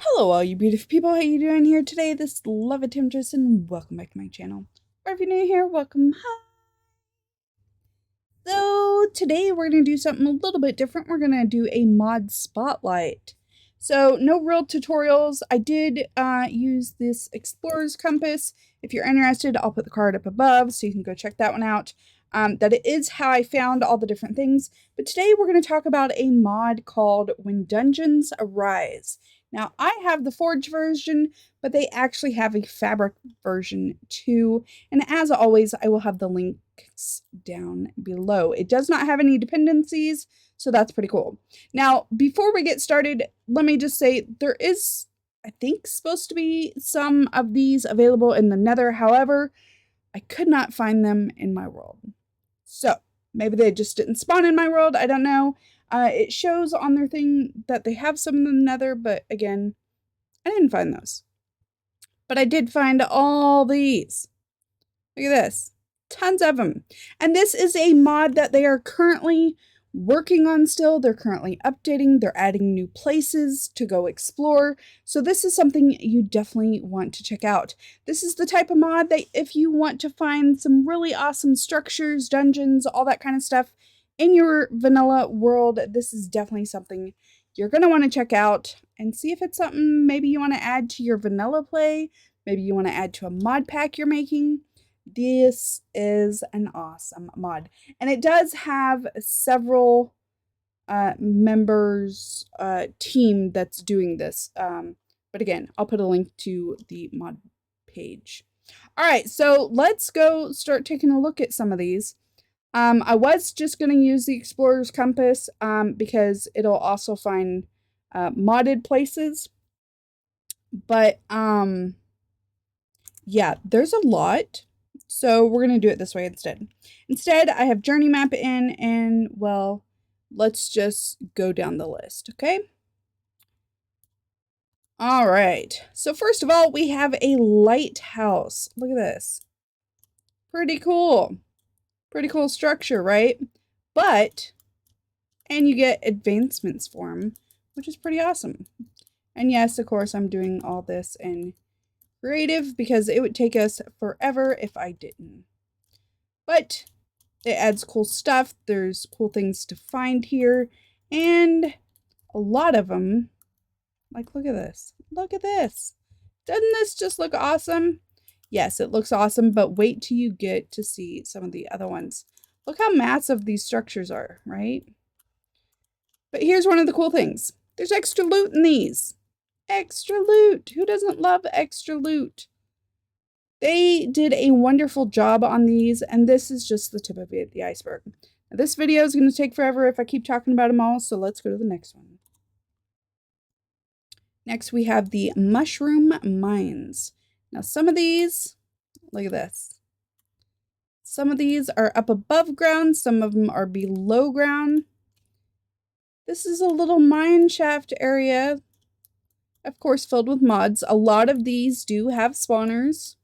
Hello all you beautiful people, how you doing here today? This is Love Temptress and welcome back to my channel. Or if you're new here, welcome. Hi. So today we're going to do something a little bit different. We're going to do a mod spotlight. So no real tutorials. I did use this Explorer's Compass. If you're interested, I'll put the card up above so you can go check that one out. That it is how I found all the different things. But today we're going to talk about a mod called When Dungeons Arise. Now, I have the Forge version, but they actually have a Fabric version too. And as always, I will have the links down below. It does not have any dependencies, so that's pretty cool. Now, before we get started, let me just say there is, I think, supposed to be some of these available in the Nether. However, I could not find them in my world. So, maybe they just didn't spawn in my world. I don't know. It shows on their thing that they have some in the Nether, but again, I didn't find those. But I did find all these. Look at this. Tons of them. And this is a mod that they are currently working on still. They're currently updating. They're adding new places to go explore. So this is something you definitely want to check out. This is the type of mod that if you want to find some really awesome structures, dungeons, all that kind of stuff in your vanilla world, this is definitely something you're going to want to check out and see if it's something maybe you want to add to your vanilla play. Maybe you want to add to a mod pack you're making. This is an awesome mod. And it does have several members team that's doing this. But again, I'll put a link to the mod page. All right, so let's go start taking a look at some of these. I was just going to use the Explorer's Compass because it'll also find modded places. But yeah, there's a lot. So we're going to do it this way instead. Instead, I have Journey Map in and, well, let's just go down the list, okay? All right. So first of all, we have a lighthouse. Look at this. Pretty cool. Pretty cool structure, right? But, and you get advancements for them, which is pretty awesome. And yes, of course, I'm doing all this in creative because it would take us forever if I didn't. But it adds cool stuff. There's cool things to find here. And a lot of them, like, look at this. Look at this. Doesn't this just look awesome? Yes, it looks awesome, but wait till you get to see some of the other ones. Look how massive these structures are, right? But here's one of the cool things. There's extra loot in these. Extra loot. Who doesn't love extra loot? They did a wonderful job on these, and this is just the tip of the iceberg. Now, this video is going to take forever if I keep talking about them all, so let's go to the next one. Next, we have the Mushroom Mines. Now, some of these, look at this. Some of these are up above ground, some of them are below ground. This is a little mine shaft area, of course, filled with mods. A lot of these do have spawners,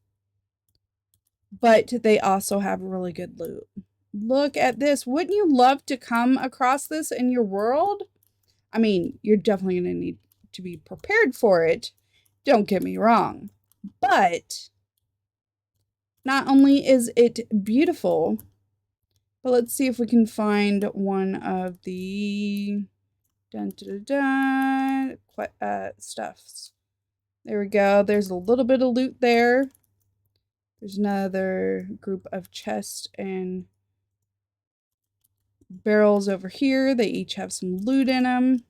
but they also have really good loot. Look at this. Wouldn't you love to come across this in your world? I mean, you're definitely going to need to be prepared for it. Don't get me wrong. But not only is it beautiful, but let's see if we can find one of the stuffs. There we go. There's a little bit of loot there. There's another group of chests and barrels over here. They each have some loot in them.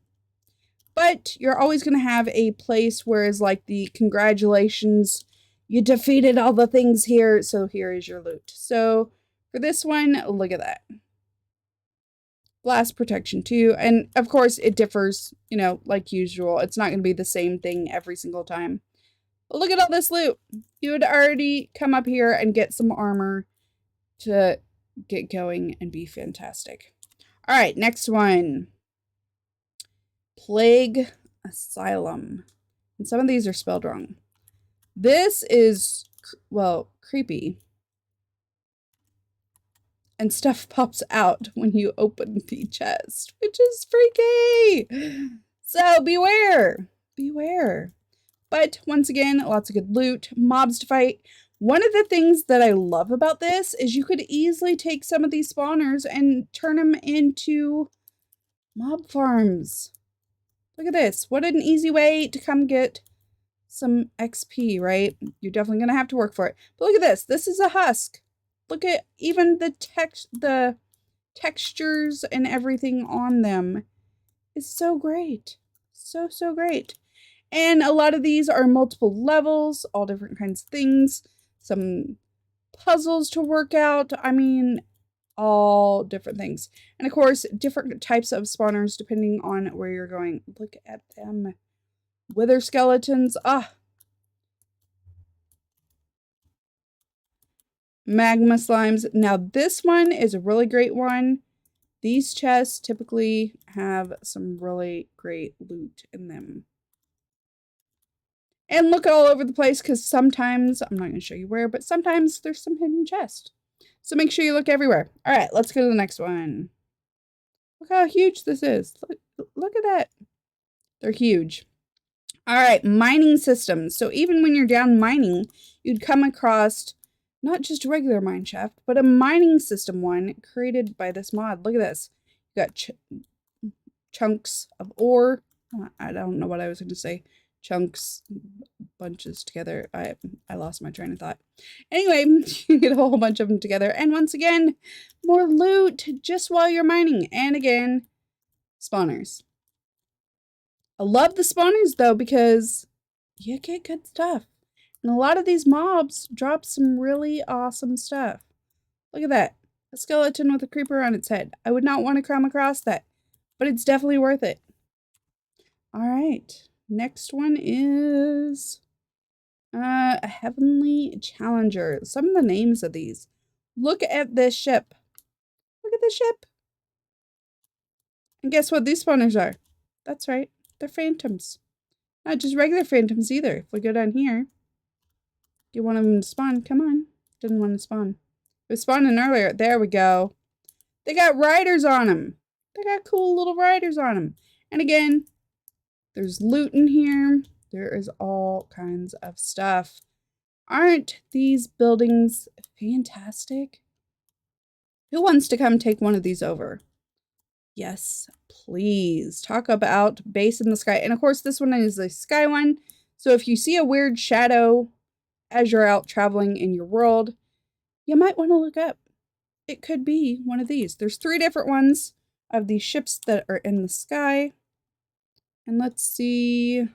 But you're always going to have a place where it's like the congratulations, you defeated all the things here, so here is your loot. So for this one, look at that. Blast protection too. And of course it differs, you know, like usual. It's not going to be the same thing every single time. But look at all this loot. You would already come up here and get some armor to get going and be fantastic. All right, next one. Plague Asylum. And some of these are spelled wrong. This is, well, creepy. And stuff pops out when you open the chest, which is freaky. So beware. Beware. But once again, lots of good loot, mobs to fight. One of the things that I love about this is you could easily take some of these spawners and turn them into mob farms. Look at this. What an easy way to come get some XP, right? You're definitely going to have to work for it. But look at this. This is a husk. Look at even the textures and everything on them. It's so great. So, so great. And a lot of these are multiple levels, all different kinds of things. Some puzzles to work out. I mean, all different things. And of course, different types of spawners depending on where you're going. Look at them. Wither skeletons. Ah. Magma Slimes. Now this one is a really great one. These chests typically have some really great loot in them. And look all over the place because sometimes, I'm not going to show you where, but sometimes there's some hidden chest. So make sure you look everywhere. All right, let's go to the next one. Look how huge this is. Look at that. They're huge. All right, mining systems. So even when you're down mining, you'd come across not just a regular mine shaft, but a mining system one created by this mod. Look at this. You got chunks of ore. I don't know what I was going to say. Chunks, bunches together. I lost my train of thought. Anyway, you get a whole bunch of them together. And once again, more loot just while you're mining. And again, spawners. I love the spawners though because you get good stuff. And a lot of these mobs drop some really awesome stuff. Look at that. A skeleton with a creeper on its head. I would not want to come across that, but it's definitely worth it. All right. Next one is a Heavenly Challenger. Some of the names of these. Look at this ship. Look at this ship. And guess what these spawners are? That's right. They're phantoms. Not just regular phantoms either. If we go down here, do you want them to spawn? Come on. Didn't want to spawn. It was spawning earlier. There we go. They got riders on them. They got cool little riders on them. And again, there's loot in here. There is all kinds of stuff. Aren't these buildings fantastic? Who wants to come take one of these over? Yes, please. Talk about base in the sky. And of course, this one is the sky one. So if you see a weird shadow as you're out traveling in your world, you might want to look up. It could be one of these. There's 3 different ones of these ships that are in the sky. And let's see.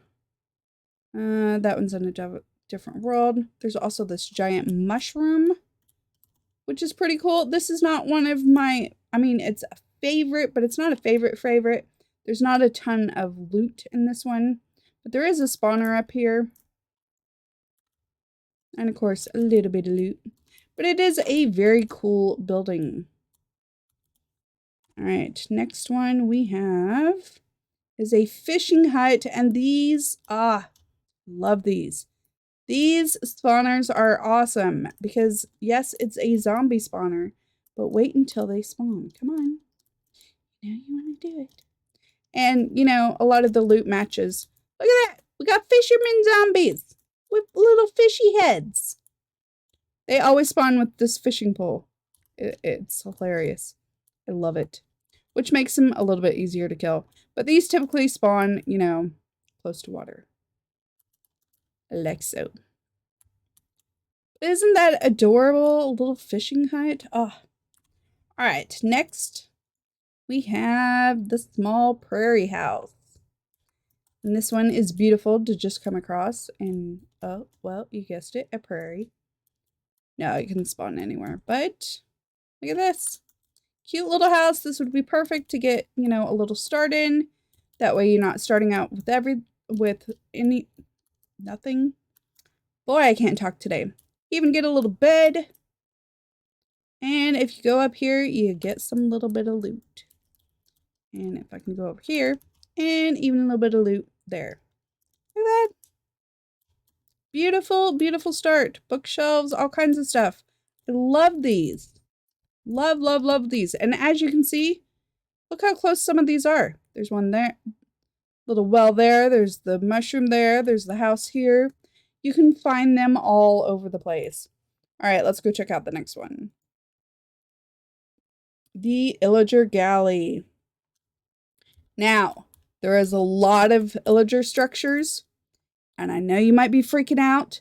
That one's in a different world. There's also this giant mushroom, which is pretty cool. This is not one of my, I mean, it's a favorite, but it's not a favorite. There's not a ton of loot in this one, but there is a spawner up here. And of course, a little bit of loot. But it is a very cool building. All right, next one we have is a fishing hut. And these, love these. These spawners are awesome because, yes, it's a zombie spawner, but wait until they spawn. Come on. Now you want to do it. And, you know, a lot of the loot matches. Look at that. We got fisherman zombies with little fishy heads. They always spawn with this fishing pole. It's hilarious. I love it. Which makes them a little bit easier to kill. But these typically spawn, you know, close to water. Like so. Isn't that adorable? A little fishing hut? Oh. Alright, next we have the small prairie house. And this one is beautiful to just come across. And, oh, well, you guessed it, a prairie. No, it can spawn anywhere. But, look at this. Cute little house. This would be perfect to get, you know, a little start in. That way you're not starting out with nothing. Boy, I can't talk today. Even get a little bed. And if you go up here, you get some little bit of loot. And if I can go over here, and even a little bit of loot there. Look at that. Beautiful, beautiful start. Bookshelves, all kinds of stuff. I love these. Love, love, love these. And as you can see, look how close some of these are. There's one there. little well there. There's the mushroom there. There's the house here. You can find them all over the place. All right, let's go check out the next one. The Illager Galley. Now, there is a lot of Illager structures, and I know you might be freaking out,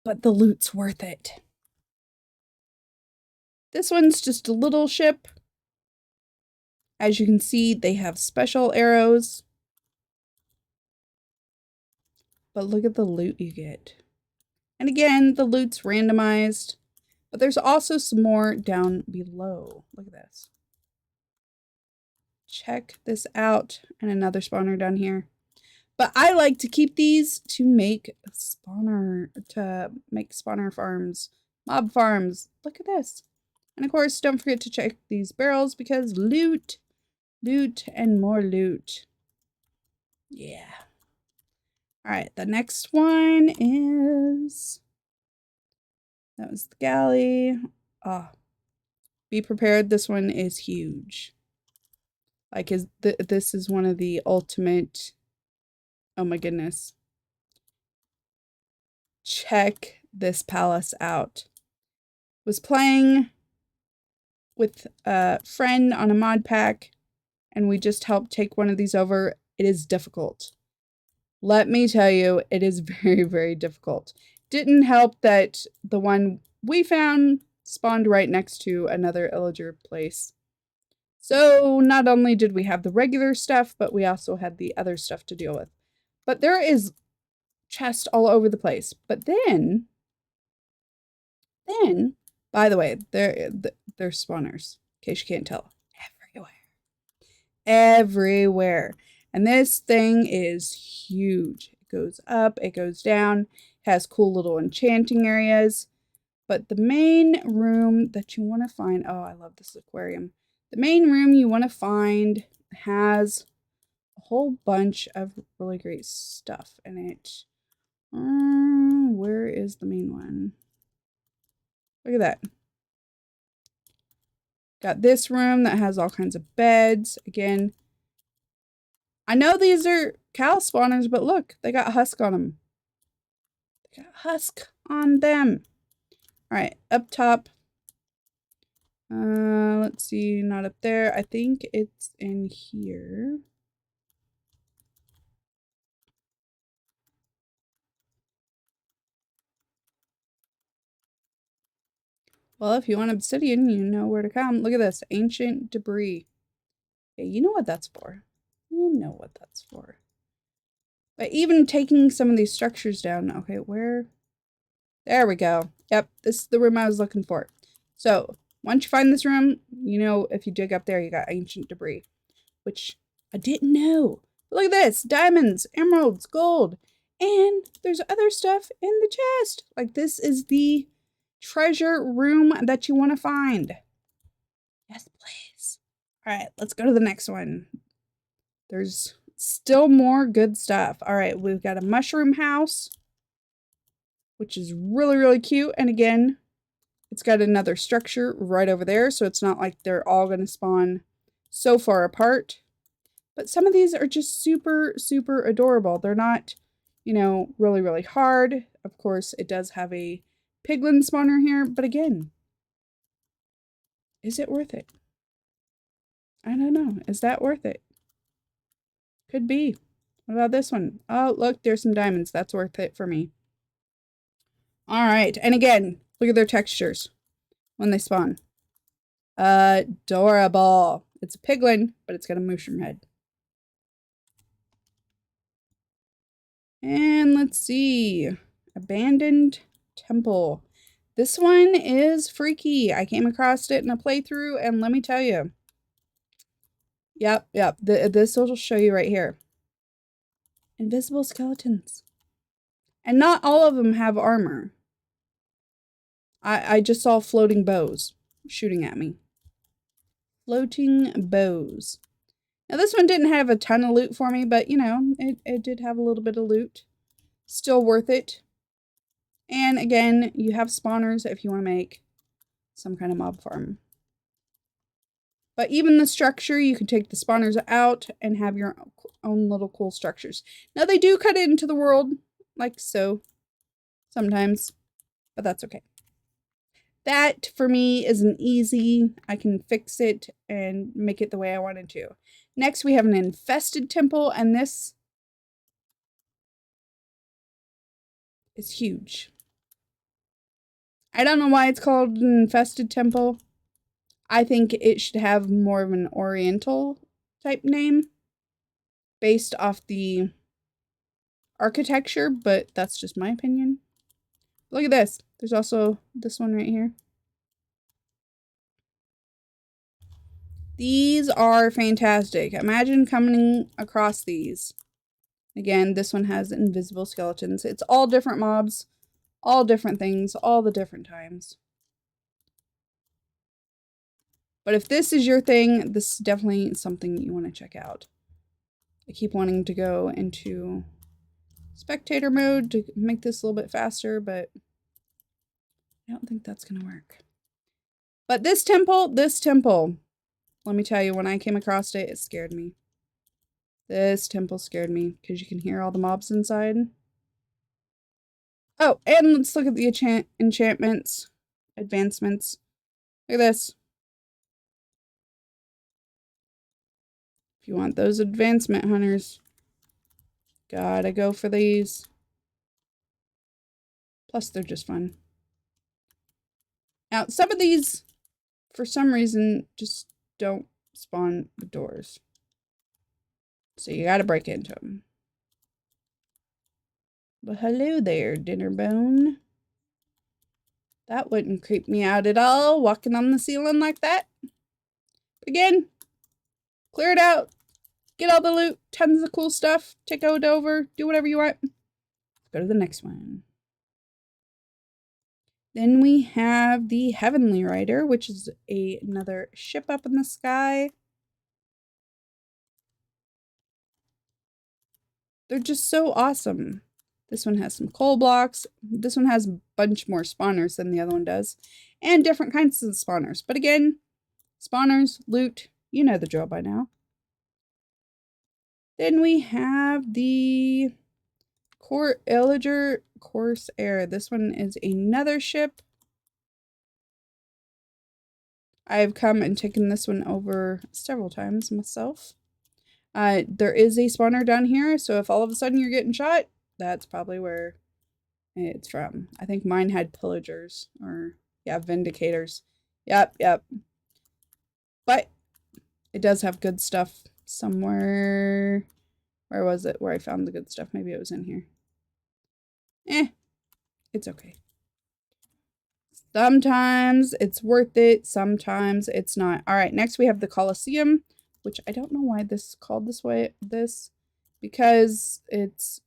but the loot's worth it. This one's just a little ship. As you can see, they have special arrows. But look at the loot you get. And again, the loot's randomized. But there's also some more down below. Look at this. Check this out. And another spawner down here. But I like to keep these to make spawner farms. Mob farms. Look at this. And of course, don't forget to check these barrels because loot, and more loot. Yeah. All right, the next one is... That was the galley. Be prepared. This one is huge. Like, this is one of the ultimate... Oh my goodness. Check this palace out. Was playing with a friend on a mod pack, and we just helped take one of these over. It is difficult. Let me tell you, it is very, very difficult. Didn't help that the one we found spawned right next to another Illager place. So not only did we have the regular stuff, but we also had the other stuff to deal with. But there is chest all over the place. But then, by the way, they're spawners, in case you can't tell. Everywhere. And this thing is huge. It goes up, it goes down, has cool little enchanting areas. But the main room that you want to find, oh, I love this aquarium. The main room you want to find has a whole bunch of really great stuff in it. Where is the main one? Look at that. Got this room that has all kinds of beds. Again, I know these are cow spawners, but look, they got husk on them. They got husk on them. All right, up top. Let's see, not up there. I think it's in here. Well, if you want obsidian, you know where to come. Look at this, ancient debris. Yeah, you know what that's for. You know what that's for. But even taking some of these structures down, okay, where? There we go. Yep, this is the room I was looking for. So, once you find this room, you know, if you dig up there, you got ancient debris, which I didn't know. But look at this, diamonds, emeralds, gold, and there's other stuff in the chest. Like, this is the treasure room that you want to find. Yes, please. All right, let's go to the next one. There's still more good stuff. All right, we've got a mushroom house, which is really, really cute. And again, it's got another structure right over there, so it's not like they're all going to spawn so far apart. But some of these are just super, super adorable. They're not, you know, really, really hard. Of course, it does have a piglin spawner here, but again, is it worth it? I don't know. Is that worth it? Could be. What about this one? Oh, look, there's some diamonds. That's worth it for me. All right. And again, look at their textures when they spawn. Adorable. It's a piglin, but it's got a mushroom head. And let's see. Abandoned Temple. This one is freaky. I came across it in a playthrough, and let me tell you. Yep. This will show you right here. Invisible skeletons. And not all of them have armor. I just saw floating bows shooting at me. Floating bows. Now this one didn't have a ton of loot for me, but you know, it did have a little bit of loot. Still worth it. And again, you have spawners if you want to make some kind of mob farm. But even the structure, you can take the spawners out and have your own little cool structures. Now they do cut it into the world, like so, sometimes, but that's okay. That, for me, is an easy, I can fix it and make it the way I wanted to. Next, we have an Infested Temple, and this is huge. I don't know why it's called an Infested Temple. I think it should have more of an Oriental type name based off the architecture, but that's just my opinion. Look at this. There's also this one right here. These are fantastic. Imagine coming across these. Again, this one has invisible skeletons. It's all different mobs, all different things, all the different times. But if this is your thing, this is definitely something you want to check out. I keep wanting to go into spectator mode to make this a little bit faster, but I don't think that's going to work. But this temple, let me tell you, when I came across it, it scared me. This temple scared me because you can hear all the mobs inside. Oh, and let's look at the enchantments, advancements. Look at this. If you want those advancement hunters, gotta go for these. Plus, they're just fun. Now, some of these, for some reason, just don't spawn the doors. So you gotta break into them. But hello there, Dinnerbone. That wouldn't creep me out at all, walking on the ceiling like that. But again, clear it out. Get all the loot, tons of cool stuff. Take it over, do whatever you want. Go to the next one. Then we have the Heavenly Rider, which is another ship up in the sky. They're just so awesome. This one has some coal blocks. This one has a bunch more spawners than the other one does. And different kinds of spawners. But again, spawners, loot, you know the drill by now. Then we have the Illager Corsair. This one is another ship. I've come and taken this one over several times myself. There is a spawner down here, so if all of a sudden you're getting shot, that's probably where it's from. I think mine had pillagers, or yeah, vindicators. Yep. But it does have good stuff somewhere. Where was it? Where I found the good stuff? Maybe it was in here. It's okay. Sometimes it's worth it. Sometimes it's not. All right, next we have the Coliseum, which I don't know why this is called this way. Because it's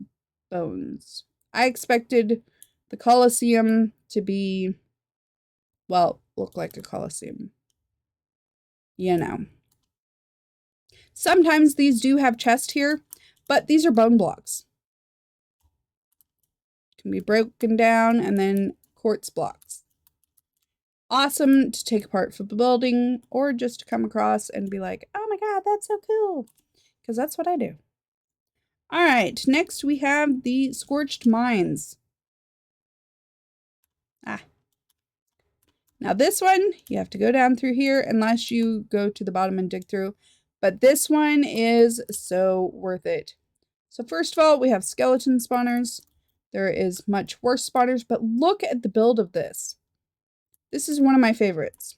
bones. I expected the Coliseum to be, well, look like a Coliseum. You know. Sometimes these do have chests here, but these are bone blocks. Can be broken down and then quartz blocks. Awesome to take apart for the building or just to come across and be like, oh my god, that's so cool. Because that's what I do. All right, next we have the Scorched Mines. Now this one, you have to go down through here unless you go to the bottom and dig through. But this one is so worth it. So first of all, we have skeleton spawners. There is much worse spawners, but look at the build of this. This is one of my favorites.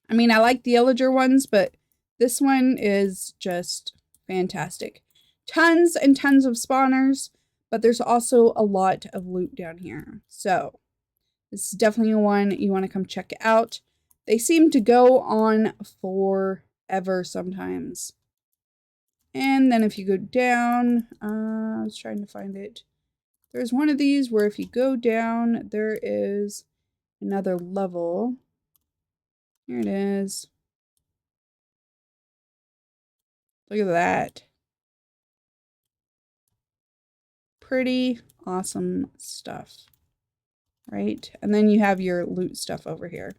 I mean, I like the Illager ones, but this one is just fantastic. Tons and tons of spawners, but there's also a lot of loot down here. So this is definitely one you want to come check out. They seem to go on forever sometimes. And then if you go down, I was trying to find it. There's one of these where if you go down, there is another level. Here it is. Look at that. Pretty awesome stuff. Right? And then you have your loot stuff over here.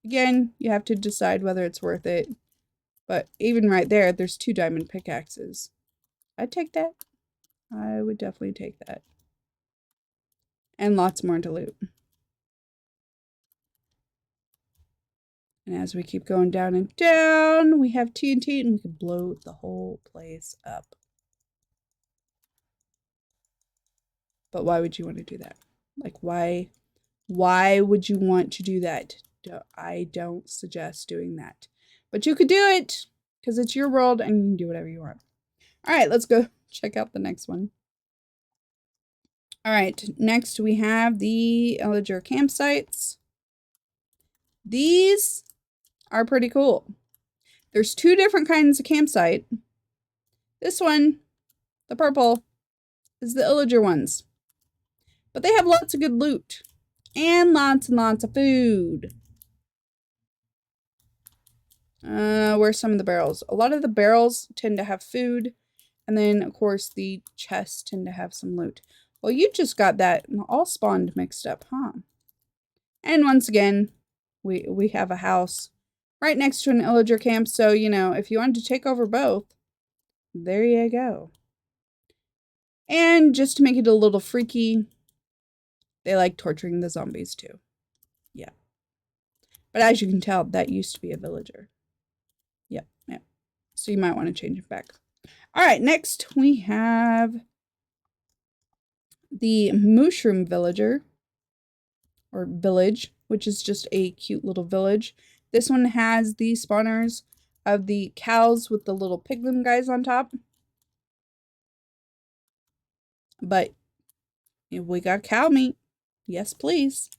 Again, you have to decide whether it's worth it. But even right there, there's 2 diamond pickaxes. I'd take that. I would definitely take that. And lots more to loot. And as we keep going down and down, we have TNT and we can blow the whole place up. But why would you want to do that? Like, why would you want to do that? I don't suggest doing that. But you could do it because it's your world and you can do whatever you want. All right, let's go check out the next one. All right, next we have the Illager campsites. These are pretty cool. There's 2 different kinds of campsite. This one, the purple, is the Illager ones. But they have lots of good loot. And lots of food. Where's some of the barrels? A lot of the barrels tend to have food. And then, of course, the chests tend to have some loot. Well, you just got that all spawned mixed up, huh? And once again, we have a house right next to an Illager camp. So, you know, if you wanted to take over both, there you go. And just to make it a little freaky, they like torturing the zombies too. Yeah. But as you can tell, that used to be a villager. Yep. So you might want to change it back. All right, next we have the mushroom villager. Or village, which is just a cute little village. This one has the spawners of the cows with the little piglin guys on top. But we got cow meat. Yes, please.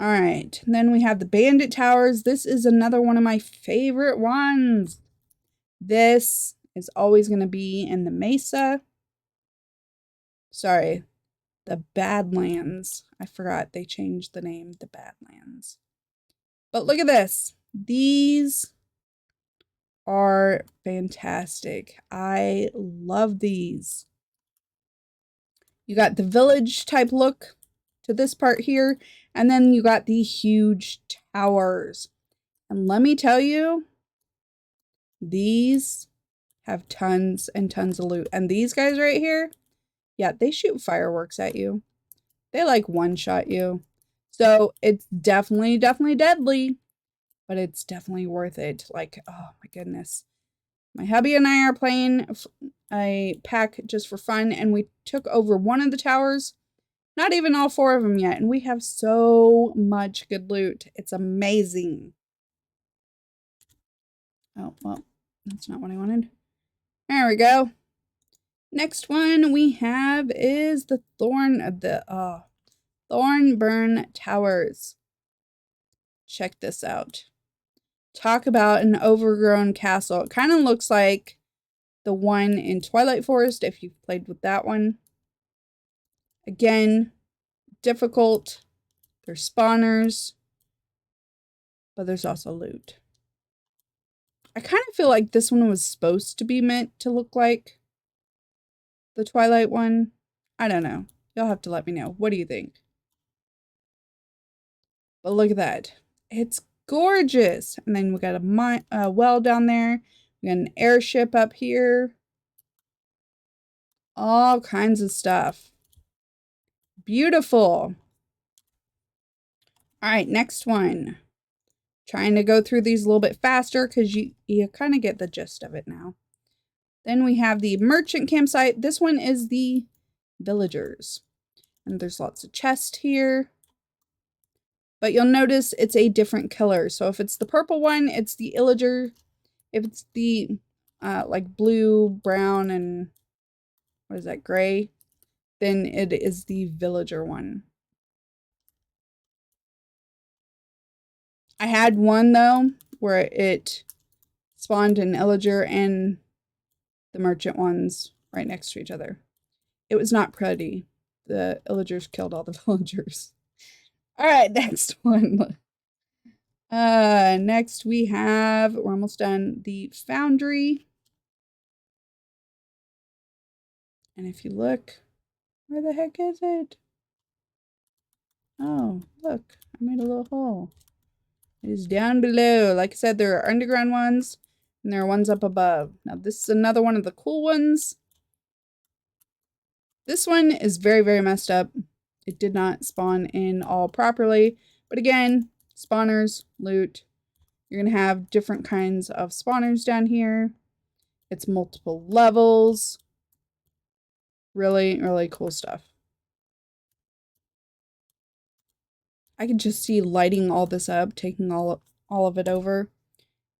All right, then we have the Bandit Towers. This is another one of my favorite ones. This is always going to be in the Mesa. Sorry, the Badlands. I forgot they changed the name, the Badlands. But look at this. These are fantastic. I love these. You got the village type look to this part here, and then you got the huge towers. And let me tell you, these have tons and tons of loot. And these guys right here, yeah, they shoot fireworks at you. They like one-shot you. So it's definitely deadly, but it's definitely worth it. Like, oh my goodness. My hubby and I are playing a pack just for fun, and we took over one of the towers. Not even all 4 of them yet, and we have so much good loot. It's amazing. Oh, well, that's not what I wanted. There we go. Next one we have is the Thornburn Towers. Check this out. Talk about an overgrown castle. It kind of looks like the one in Twilight Forest, if you've played with that one. Again, difficult. There's spawners, but there's also loot. I kind of feel like this one was supposed to be meant to look like the Twilight one. I don't know. You'll have to let me know. What do you think? But look at that. It's gorgeous. And then we got a well down there. We got an airship up here. All kinds of stuff. Beautiful. All right, next one. Trying to go through these a little bit faster because you kind of get the gist of it now. Then we have the merchant campsite. This one is the villagers. And there's lots of chests here. But you'll notice it's a different color. So if it's the purple one, it's the Illager. If it's the like blue, brown, and what is that, gray, then it is the villager one. I had one though where it spawned an Illager and the merchant ones right next to each other. It was not pretty. The Illagers killed all the villagers. All right, next one. Next we have, we're almost done, the Foundry. And if you look, where the heck is it? Oh, look, I made a little hole. It is down below. Like I said, there are underground ones, and there are ones up above. Now, this is another one of the cool ones. This one is very, very messed up. It did not spawn in all properly. But again, spawners, loot. You're going to have different kinds of spawners down here. It's multiple levels. Really, really cool stuff. I can just see lighting all this up, taking all of it over.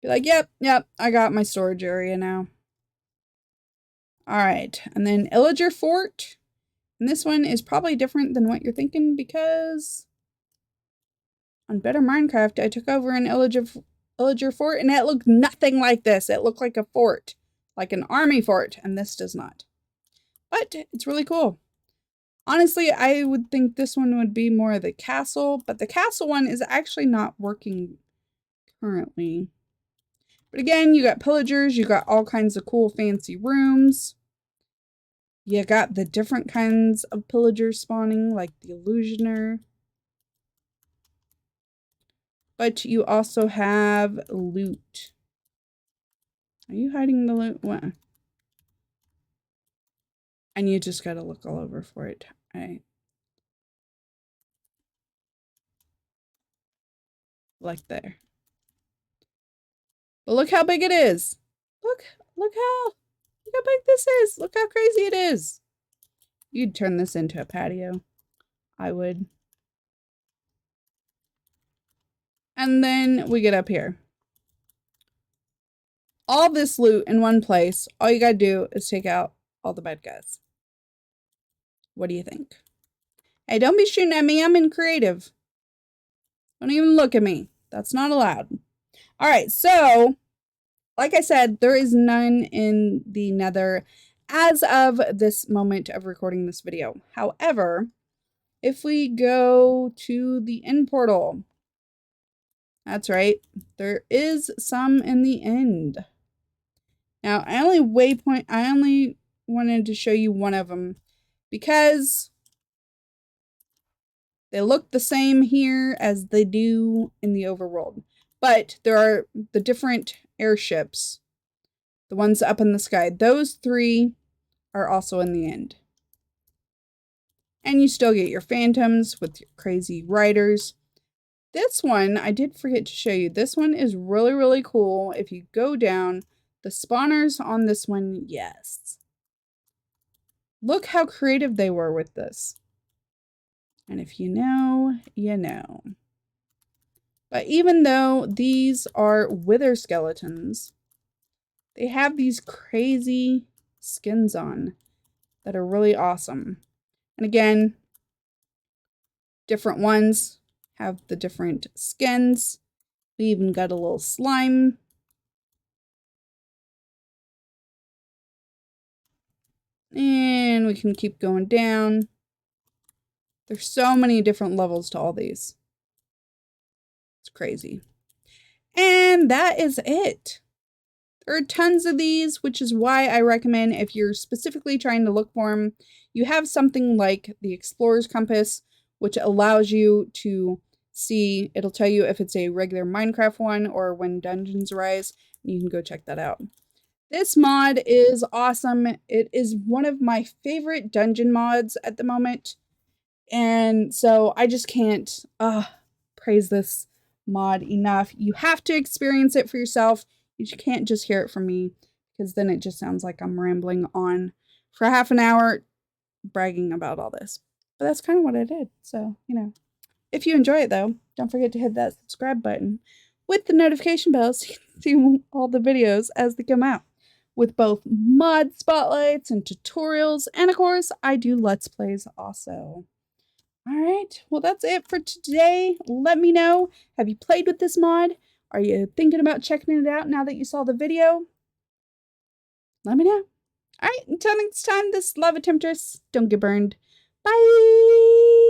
Be like, yep, I got my storage area now. Alright, and then Illager Fort. And this one is probably different than what you're thinking because on Better Minecraft, I took over an Illager Fort and it looked nothing like this. It looked like a fort, like an army fort, and this does not. But it's really cool. Honestly, I would think this one would be more of the castle, but the castle one is actually not working currently. But again, you got pillagers, you got all kinds of cool fancy rooms. You got the different kinds of pillagers spawning, like the illusioner. But you also have loot. Are you hiding the loot? What? And you just gotta look all over for it. Alright. Like there. But look how big it is. Look how big this is. Look how crazy it is. You'd turn this into a patio. I would. And then we get up here. All this loot in one place. All you gotta do is take out all the bad guys. What do you think? Hey, don't be shooting at me. I'm in creative. Don't even look at me. That's not allowed. Alright, so like I said, there is none in the Nether as of this moment of recording this video. However, if we go to the end portal, that's right, there is some in the end. Now, I only wanted to show you one of them because they look the same here as they do in the overworld. But there are the different airships, the ones up in the sky. Those three are also in the end. And you still get your phantoms with your crazy riders. This one, I did forget to show you. This one is really, really cool. If you go down, the spawners on this one, yes. Look how creative they were with this. And if you know, you know. But even though these are wither skeletons, they have these crazy skins on that are really awesome. And again, different ones have the different skins. We even got a little slime. And we can keep going down. There's so many different levels to all these. It's crazy. And that is it. There are tons of these, which is why I recommend if you're specifically trying to look for them, you have something like the Explorer's Compass, which allows you to see, it'll tell you if it's a regular Minecraft one or when dungeons rise. You can go check that out. This mod is awesome. It is one of my favorite dungeon mods at the moment. And so I just can't praise this mod enough. You have to experience it for yourself. You can't just hear it from me because then it just sounds like I'm rambling on for half an hour bragging about all this. But that's kind of what I did. So, you know, if you enjoy it though, don't forget to hit that subscribe button with the notification bell so you can see all the videos as they come out. With both mod spotlights and tutorials. And of course, I do Let's Plays also. Alright, well that's it for today. Let me know, have you played with this mod? Are you thinking about checking it out now that you saw the video? Let me know. Alright, until next time, this is Lava Temptress. Don't get burned. Bye!